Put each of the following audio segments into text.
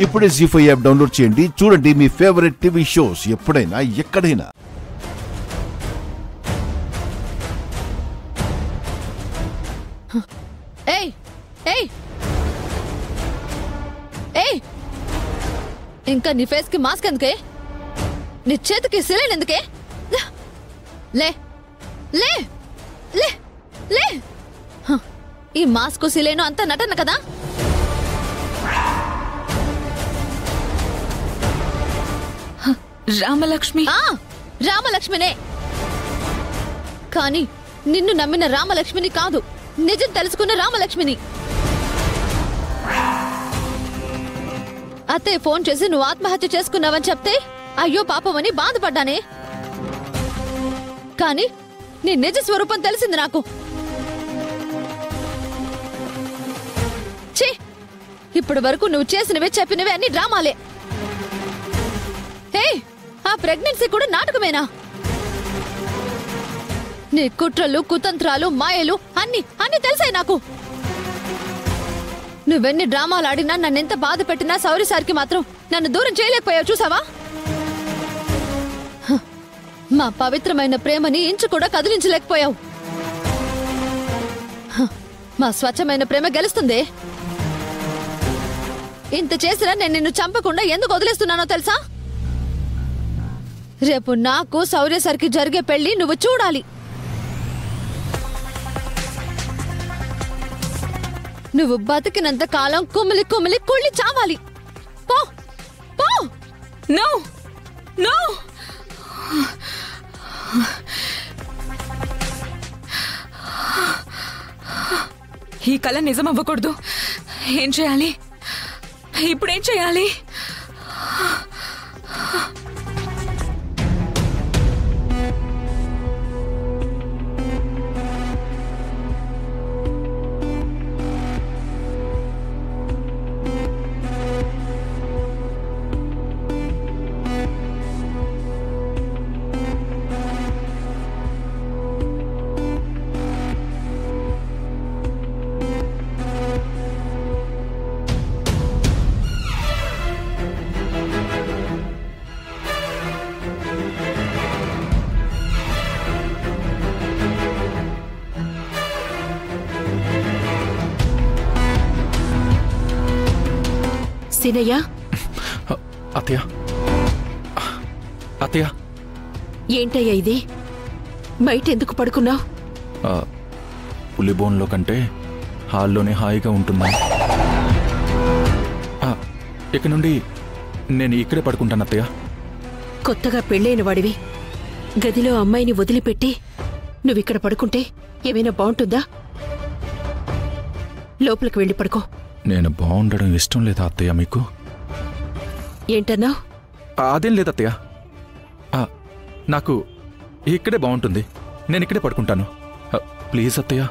ఇప్పుడే జీ5 app download చేయండి. చూడండి మీ ఫేవరెట్ టీవీ షోస్ ఎప్పుడైనా ఎక్కడైనా. ఏయ్ ఏయ్ ఏయ్, ఇంకా నీ ఫేస్ కి మాస్క్ ఎందుకే? నీ చేతికి సిలైన్ ఎందుకే? లే లే లే లే. ఈ మాస్క్ సిలైన్ అంతా నటన కదా? రామలక్ష్మి. రామలక్ష్మినే, కానీ నిన్ను నమ్మిన రామలక్ష్మిని కాదు, నిజం తెలుసుకున్న రామలక్ష్మిని. అత్తయ్య ఫోన్ చేసి నువ్వు ఆత్మహత్య చేసుకున్నావని చెప్తే అయ్యో పాపమని బాధపడ్డానే, కానీ నీ నిజ స్వరూపం తెలిసింది నాకు. ఛీ, ఇప్పటి వరకు నువ్వు చేసినవే చెప్పినవే అన్ని డ్రామాలే. హే, ఆ ప్రెగ్నెన్సీ కూడా నాటకమేనా? నీ కుట్రలు, కుతంత్రాలు, మాయలు అన్ని అన్ని తెలిసాయి నాకు. నువ్వెన్ని డ్రామాలు ఆడినా, నన్నెంత బాధ పెట్టినా సౌరి సార్కి మాత్రం నన్ను దూరం చేయలేకపోయావు, చూసావా? మా పవిత్రమైన ప్రేమని ఇంచు కూడా కదిలించలేకపోయావు. మా స్వచ్ఛమైన ప్రేమ గెలుస్తుంది. ఇంత చేసినా నేను నిన్ను చంపకుండా ఎందుకు వదిలేస్తున్నానో తెలుసా? రేపు నాకు సౌర్య సార్కి జరిగే పెళ్లి నువ్వు చూడాలి. నువ్వు బతికినంత కాలం కుమిలి కుమిలి కుళ్ళి చావాలి. పో పో. నో నో, ఈ కళ నిజం అవ్వకూడదు. ఏం చేయాలి ఇప్పుడేం చేయాలి? సీనయ్య. అత్తయ్య, అత్తయ్య. ఏంటయ్యా ఇది? బయట ఎందుకు పడుకున్నావు? పులిబోన్లో కంటే హాల్లోనే హాయిగా ఉంటుందా? ఇక నుండి నేను ఇక్కడే పడుకుంటాను అత్తయ్య. కొత్తగా పెళ్ళైన వాడివి గదిలో అమ్మాయిని వదిలిపెట్టి నువ్విక్కడ పడుకుంటే ఏమైనా బాగుంటుందా? లోపలికి వెళ్ళి పడుకో. నేను బాగుండడం ఇష్టం లేదా అత్తయ్య మీకు? ఏంటన్నా? అదేం లేదు అత్తయ్య, నాకు ఇక్కడే బాగుంటుంది. నేను ఇక్కడే పడుకుంటాను. ప్లీజ్ అత్తయ్య.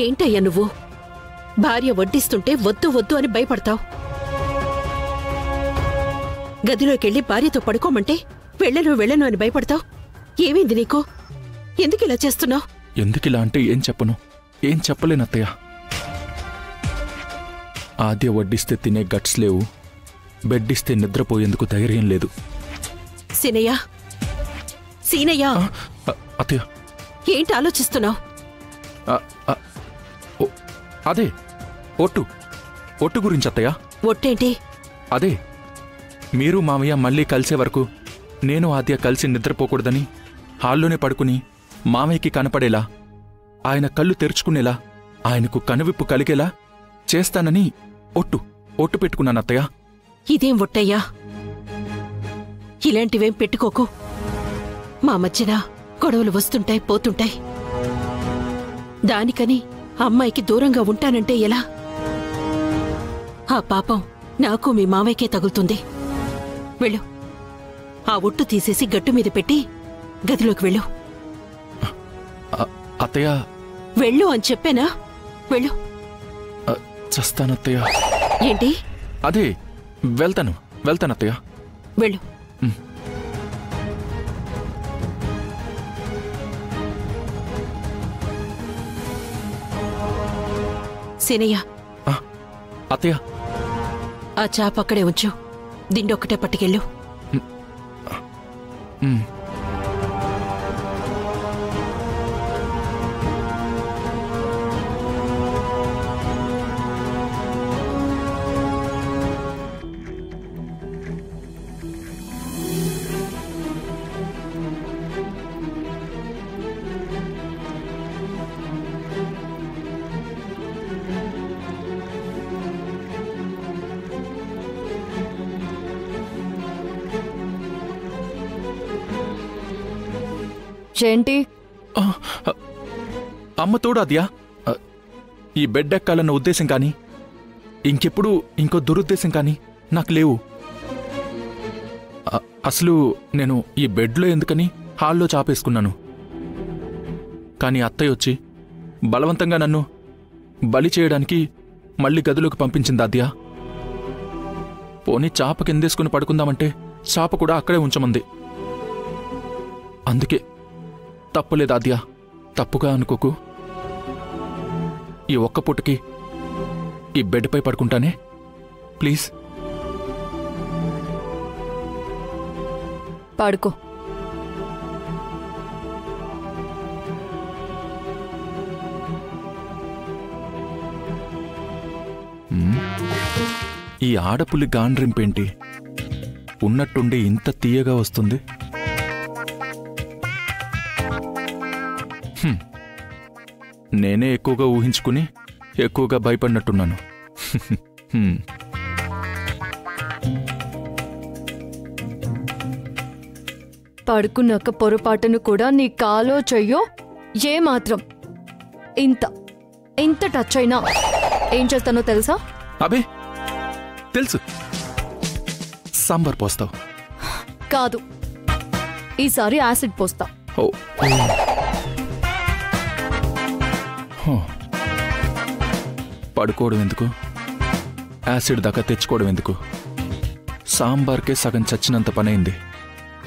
ఏంటయ్యా నువ్వు? భార్య వడ్డిస్తుంటే వద్దు వద్దు అని భయపడతావు. గదిలోకెళ్ళి భార్యతో పడుకోమంటే వెళ్ళను అని భయపడతావు. ఏమైంది నీకు? ఎందుకిలా చేస్తున్నావు? ఎందుకిలా అంటే ఏం చెప్పను, ఏం చెప్పలేను అత్తయ్య. ఆద్య వడ్డిస్తే తినే గట్స్ లేవు, బెడ్డిస్తే నిద్రపోయేందుకు ధైర్యం లేదు. సీనయ్య, అత్తయ్య. ఏంటి ఆలోచిస్తున్నావు? అదే ఒట్టు గురించి అత్తయ్య. ఒట్టేంటి? అదే, మీరు మామయ్య మళ్ళీ కలిసే వరకు నేను ఆద్య కలిసి నిద్రపోకూడదని హాల్లోనే పడుకుని మామయ్యకి కనపడేలా, ఆయన కళ్ళు తెరుచుకునేలా, ఆయనకు కనువిప్పు కలిగేలా చేస్తానని ఒట్టు పెట్టుకున్నాను అత్తయ్య. ఇదేం ఒట్టయ్యా? ఇలాంటివేం పెట్టుకోకు. మా మధ్యన గొడవలు వస్తుంటాయి పోతుంటాయి. దానికని అమ్మాయికి దూరంగా ఉంటానంటే ఎలా? ఆ పాపం నాకు మీ మామయ్యకే తగులుతుంది. వెళ్ళు, ఆ ఒట్టు తీసేసి గట్టు మీద పెట్టి గదిలోకి వెళ్ళు. అత్తయ్య. వెళ్ళు అని చెప్పానా? వెళ్ళు. చస్తానత్తయ్య. ఏంటి? అదే, వెళ్తానత్తయ్య. వెళ్ళు. సీనయ్య. అత్తయ్య, ఆ చాప అక్కడే ఉంచు. దిండొక్కటే పట్టుకెళ్ళు. ఏంటి? అమ్మ తోడు ఆద్య. ఈ బెడ్ ఎక్కాలన్న ఉద్దేశం కానీ ఇంకెప్పుడు ఇంకో దురుద్దేశం కానీ నాకు లేవు. అసలు నేను ఈ బెడ్లో ఎందుకని హాల్లో చాపేసుకున్నాను. కానీ అత్తయ్య వచ్చి బలవంతంగా నన్ను బలి చేయడానికి మళ్ళీ గదిలోకి పంపించింది ఆద్య. పోనీ చాప కిందేసుకుని పడుకుందామంటే చాప కూడా అక్కడే ఉంచమంది. అందుకే తప్పులేదు ఆద్య, తప్పుగా అనుకోకు. ఈ ఒక్క పూటకి ఈ బెడ్పై పడుకుంటానే, ప్లీజ్. పడుకో. ఈ ఆడపులి గాండ్రింపేంటి ఉన్నట్టుండి ఇంత తీయగా వస్తుంది? నేనే ఎక్కువగా ఊహించుకుని ఎక్కువగా భయపడినట్టున్నాను. పడుకున్నాక పొరపాటును కూడా నీ కాలో చెయ్యో ఏమాత్రం ఇంత టచ్ అయినా ఏం చేస్తానో తెలుసా? అబే తెలుసు, సాంబార్ పోస్తావు. కాదు, ఈసారి యాసిడ్ పోస్తా. ఓ పడుకోవడం ఎందుకు, యాసిడ్ దాకా తెచ్చుకోవడం ఎందుకు? సాంబార్కే సగం చచ్చినంత పనైంది.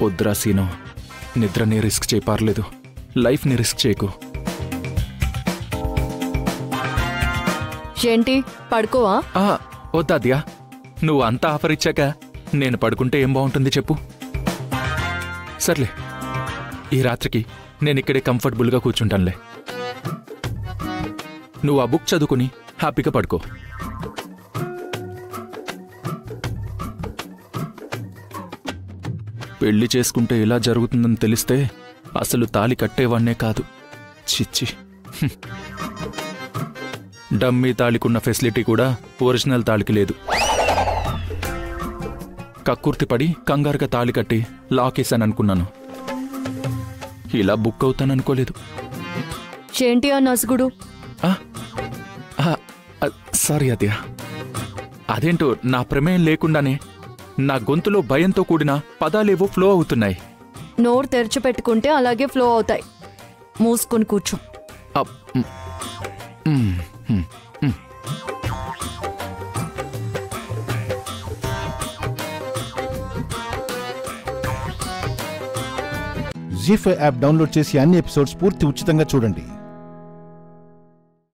వద్దురా సీను, నిద్రని రిస్క్ చేయి, పర్లేదు. లైఫ్ని రిస్క్ చేయకు. ఏంటి పడుకోవా? వద్దాద్యా, నువ్వు అంత ఆఫర్ ఇచ్చాక నేను పడుకుంటే ఏం బాగుంటుంది చెప్పు. సర్లే, ఈ రాత్రికి నేనిక్కడే కంఫర్టబుల్గా కూర్చుంటానులే. నువ్వు ఆ బుక్ చదువుకుని హ్యాపీగా పడుకో. పెళ్లి చేసుకుంటే ఇలా జరుగుతుందని తెలిస్తే అసలు తాళి కట్టేవాణ్ణే కాదు. చిచ్చి, డమ్మీ తాళికున్న ఫెసిలిటీ కూడా ఒరిజినల్ తాళికి లేదు. కక్కుర్తిపడి కంగారుగా తాళి కట్టి లాకేశాననుకున్నాను. ఇలా బుక్ అవుతాననుకోలేదు. ఏంటి ఆ నసుగుడు? సారీ అద్యా, అదేంటో నా ప్రమేయం లేకుండానే నా గొంతులో భయంతో కూడిన పదాలేవో ఫ్లో అవుతున్నాయి. నోరు తెరిచిపెట్టుకుంటే అలాగే ఫ్లో అవుతాయి. మూసుకొని కూర్చో. జీ5 యాప్ డౌన్లోడ్ చేసి అన్ని ఎపిసోడ్స్ పూర్తి ఉచితంగా చూడండి.